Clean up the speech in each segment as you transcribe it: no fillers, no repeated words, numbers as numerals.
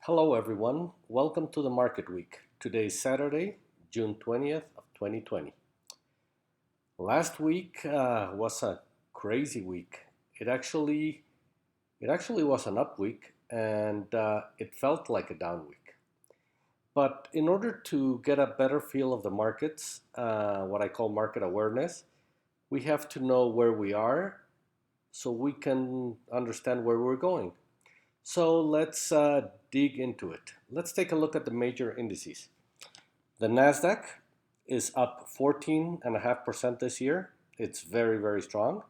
Hello everyone, welcome to the Market Week. Today is Saturday, June 20th of 2020. Last week was a crazy week. It actually it actually was an up week and it felt like a down week. But in order to get a better feel of the markets, what I call market awareness, we have to know where we are so we can understand where we're going. So let's dig into it. Let's take a look at the major indices. The Nasdaq is up 14.5% this year. It's very, very strong.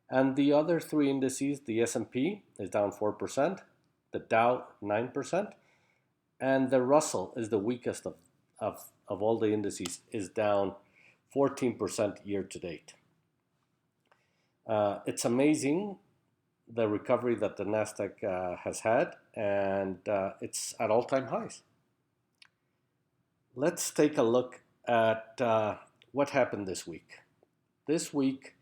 And the other three indices, the S&P is down 4%, the Dow 9%, and the Russell is the weakest of all the indices, is down 14% year to date. It's amazing the recovery that the Nasdaq has had, and it's at all-time highs. Let's take a look at what happened this week. This week,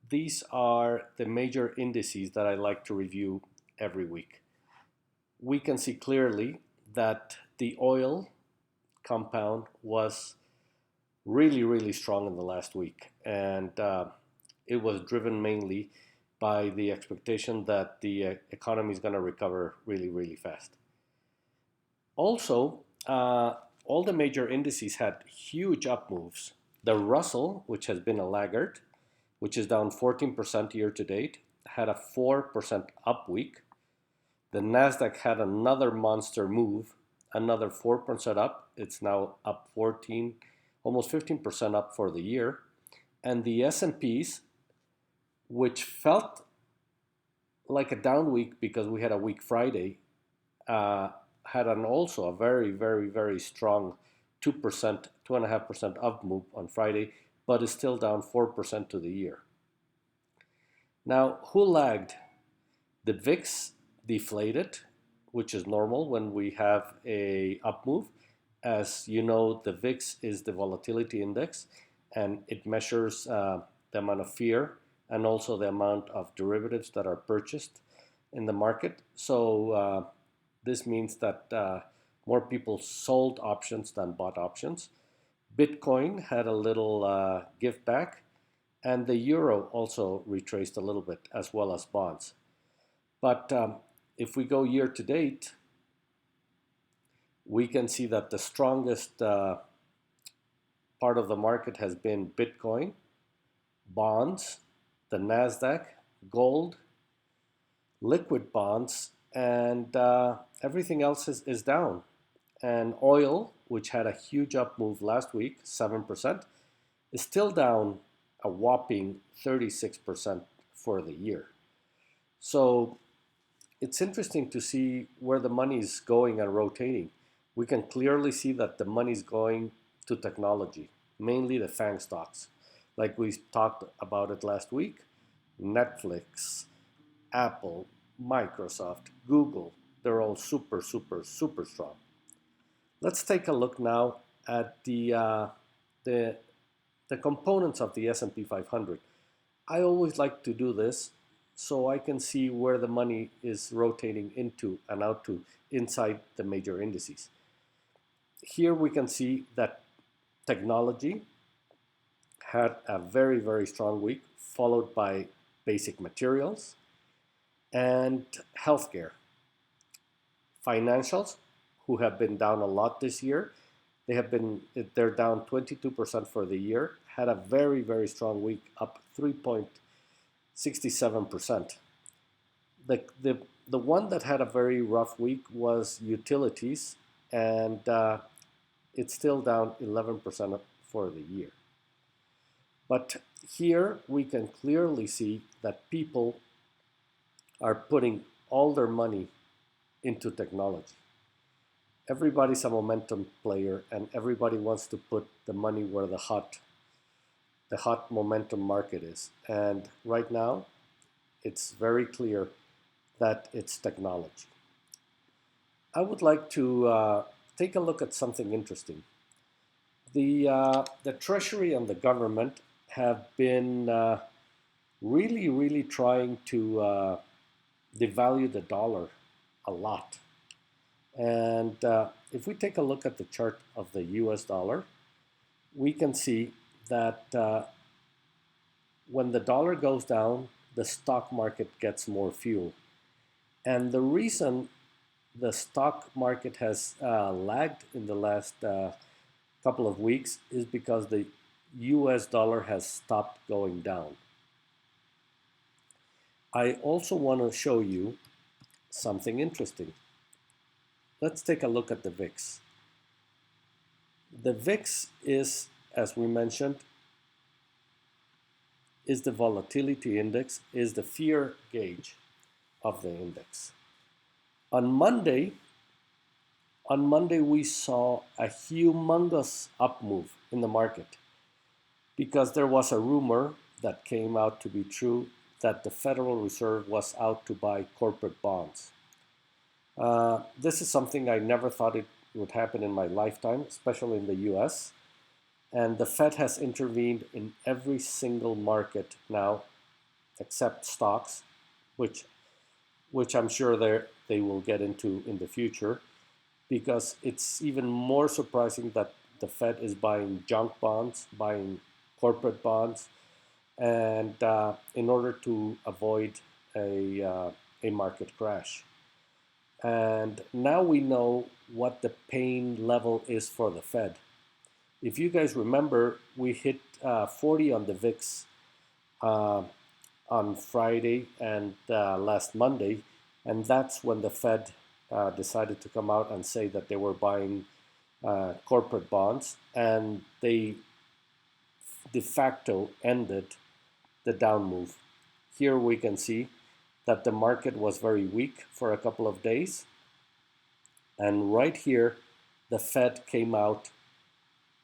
these are the major indices that I like to review every week. We can see clearly that the oil compound was really, really strong in the last week, and it was driven mainly by the expectation that the economy is going to recover really, really fast. Also, all the major indices had huge up moves. The Russell, which has been a laggard, which is down 14% year to date, had a 4% up week. The Nasdaq had another monster move, another 4% up. It's now up 14, almost 15% up for the year. And the S&Ps, which felt like a down week because we had a weak Friday, had also a very, very, very strong 2%, 2.5% up move on Friday, but is still down 4% to the year. Now, who lagged? The VIX deflated, which is normal when we have a up move. As you know, the VIX is the Volatility Index, and it measures the amount of fear and also the amount of derivatives that are purchased in the market. So this means that more people sold options than bought options. Bitcoin had a little give back, and the euro also retraced a little bit, as well as bonds. But if we go year to date, we can see that the strongest part of the market has been Bitcoin, bonds, the Nasdaq, gold, liquid bonds, and everything else is down. And oil, which had a huge up move last week, 7%, is still down a whopping 36% for the year. So it's interesting to see where the money is going and rotating. We can clearly see that the money is going to technology, mainly the FANG stocks. Like we talked about it last week, Netflix, Apple, Microsoft, Google, they're all super, super, super strong. Let's take a look now at the components of the S&P 500. I always like to do this so I can see where the money is rotating into and out to inside the major indices. Here we can see that technology had a very, very strong week, followed by basic materials and healthcare. Financials, who have been down a lot this year, they're down 22% for the year, had a very, very strong week, up 3.67%. The one that had a very rough week was utilities, and it's still down 11% for the year. But here we can clearly see that people are putting all their money into technology. Everybody's a momentum player, and everybody wants to put the money where the hot momentum market is. And right now, it's very clear that it's technology. I would like to take a look at something interesting. The Treasury and the government have been really, really trying to devalue the dollar a lot. And if we take a look at the chart of the US dollar, we can see that when the dollar goes down, the stock market gets more fuel. And the reason the stock market has lagged in the last couple of weeks is because the US dollar has stopped going down. I also want to show you something interesting. Let's take a look at the VIX. The VIX is, as we mentioned, is the volatility index, is the fear gauge of the index. On Monday we saw a humongous up move in the market because there was a rumor that came out to be true that the Federal Reserve was out to buy corporate bonds. This is something I never thought it would happen in my lifetime, especially in the US. And the Fed has intervened in every single market now, except stocks, which I'm sure they will get into in the future, because it's even more surprising that the Fed is buying junk bonds, buying corporate bonds, and in order to avoid a market crash. And now we know what the pain level is for the Fed. If you guys remember, we hit 40 on the VIX on Friday and last Monday, and that's when the Fed decided to come out and say that they were buying corporate bonds, and they de facto ended the down move. Here we can see that the market was very weak for a couple of days, and right here the Fed came out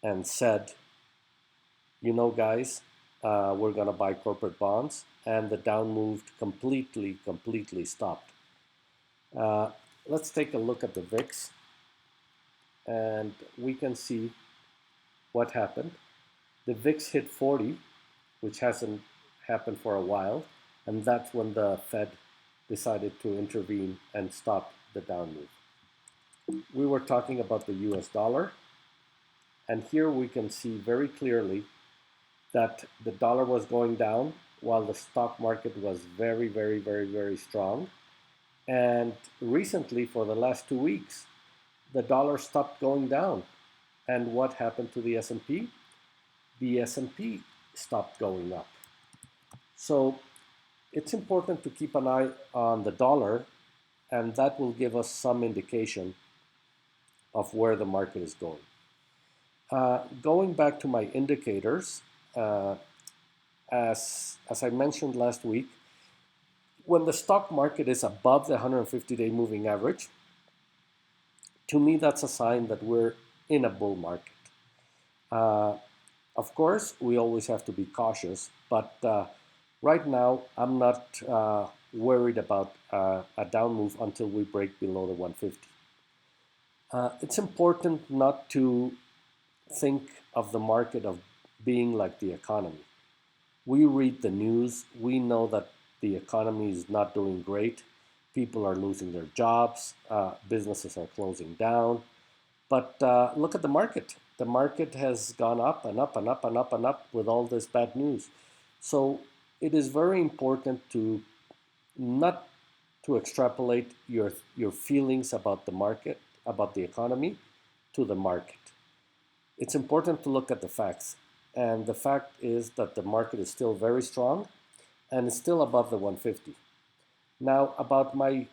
and said, you know, guys, we're going to buy corporate bonds, and the down moved completely stopped. Let's take a look at the VIX, and we can see what happened. The VIX hit 40, which hasn't happened for a while, and that's when the Fed decided to intervene and stop the down move. We were talking about the US dollar. And here we can see very clearly that the dollar was going down while the stock market was very strong. And recently, for the last 2 weeks, the dollar stopped going down. And what happened to the S&P? The S&P stopped going up. So it's important to keep an eye on the dollar, and that will give us some indication of where the market is going. Going back to my indicators, as I mentioned last week, when the stock market is above the 150-day moving average, to me that's a sign that we're in a bull market. Of course, we always have to be cautious, but right now I'm not worried about a down move until we break below the 150. It's important not to think of the market of being like the economy. We read the news, we know that the economy is not doing great, people are losing their jobs, businesses are closing down, but look at the market. The market has gone up and up and up and up and up with all this bad news. So it is very important to not to extrapolate your feelings about the market, about the economy, to the market. It's important to look at the facts. And the fact is that the market is still very strong and it's still above the 150. Now, about my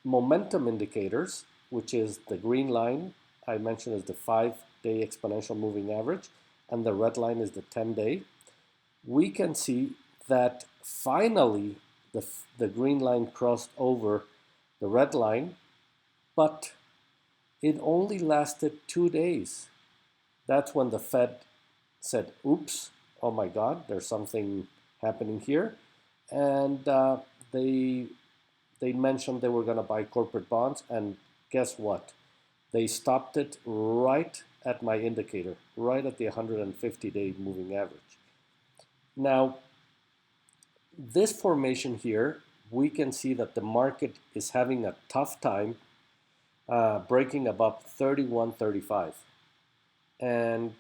momentum indicators, which is the green line, I mentioned is the 5-day exponential moving average, and the red line is the 10-day. We can see that finally the green line crossed over the red line, but it only lasted 2 days. That's when the Fed said, oops, oh my God, there's something happening here. And they mentioned they were going to buy corporate bonds. And guess what? They stopped it right at my indicator, right at the 150-day moving average. Now, this formation here, we can see that the market is having a tough time breaking above 31.35. And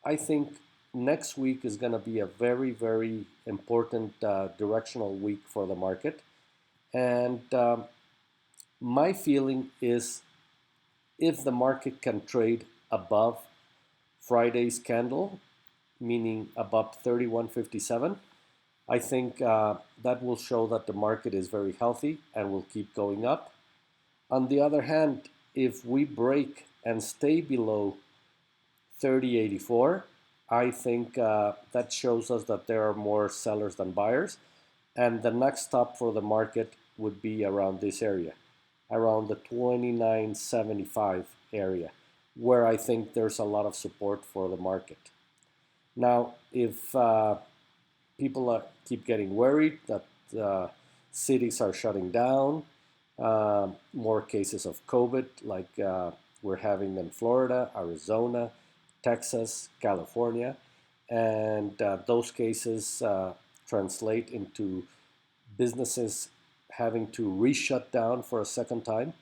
I think next week is going to be a very, very important directional week for the market. And my feeling is if the market can trade above Friday's candle, meaning above 31.57, I think that will show that the market is very healthy and will keep going up. On the other hand, if we break and stay below 30.84, I think that shows us that there are more sellers than buyers. And the next stop for the market would be around this area, around the 29.75 area, where I think there's a lot of support for the market. Now, if people keep getting worried that cities are shutting down, more cases of COVID like we're having in Florida, Arizona, Texas, California, and those cases translate into businesses having to re-shut down for a second time,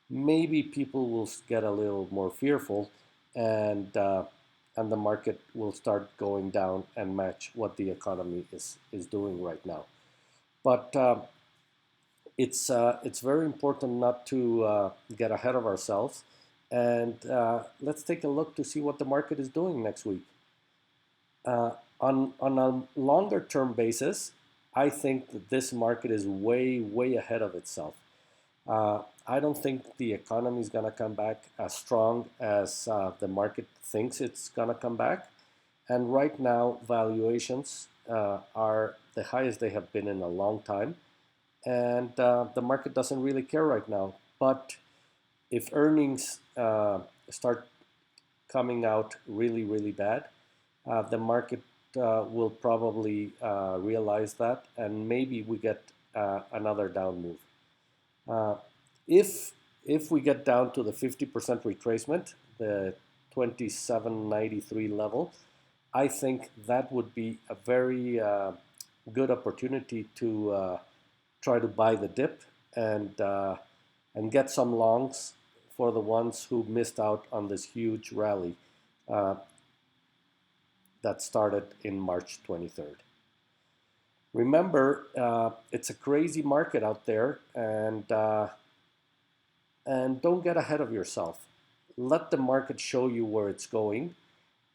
maybe people will get a little more fearful, and the market will start going down and match what the economy is doing right now. But it's very important not to get ahead of ourselves, and let's take a look to see what the market is doing next week. On a longer term basis, I think that this market is way ahead of itself. I don't think the economy is going to come back as strong as the market thinks it's going to come back. And right now, valuations are the highest they have been in a long time. And the market doesn't really care right now. But if earnings start coming out really bad, the market will probably realize that, and maybe we get another down move. If we get down to the 50% retracement, the 27.93 level, I think that would be a very good opportunity to try to buy the dip and get some longs for the ones who missed out on this huge rally that started in March 23rd. Remember, it's a crazy market out there, and don't get ahead of yourself. Let the market show you where it's going,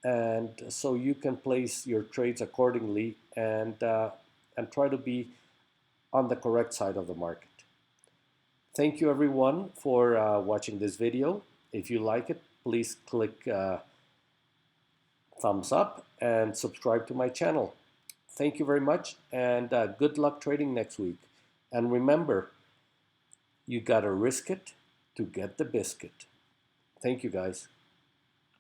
and so you can place your trades accordingly and try to be on the correct side of the market. Thank you everyone for watching this video. If you like it, please click thumbs up and subscribe to my channel. Thank you very much, and good luck trading next week. And remember, you gotta risk it to get the biscuit. Thank you guys.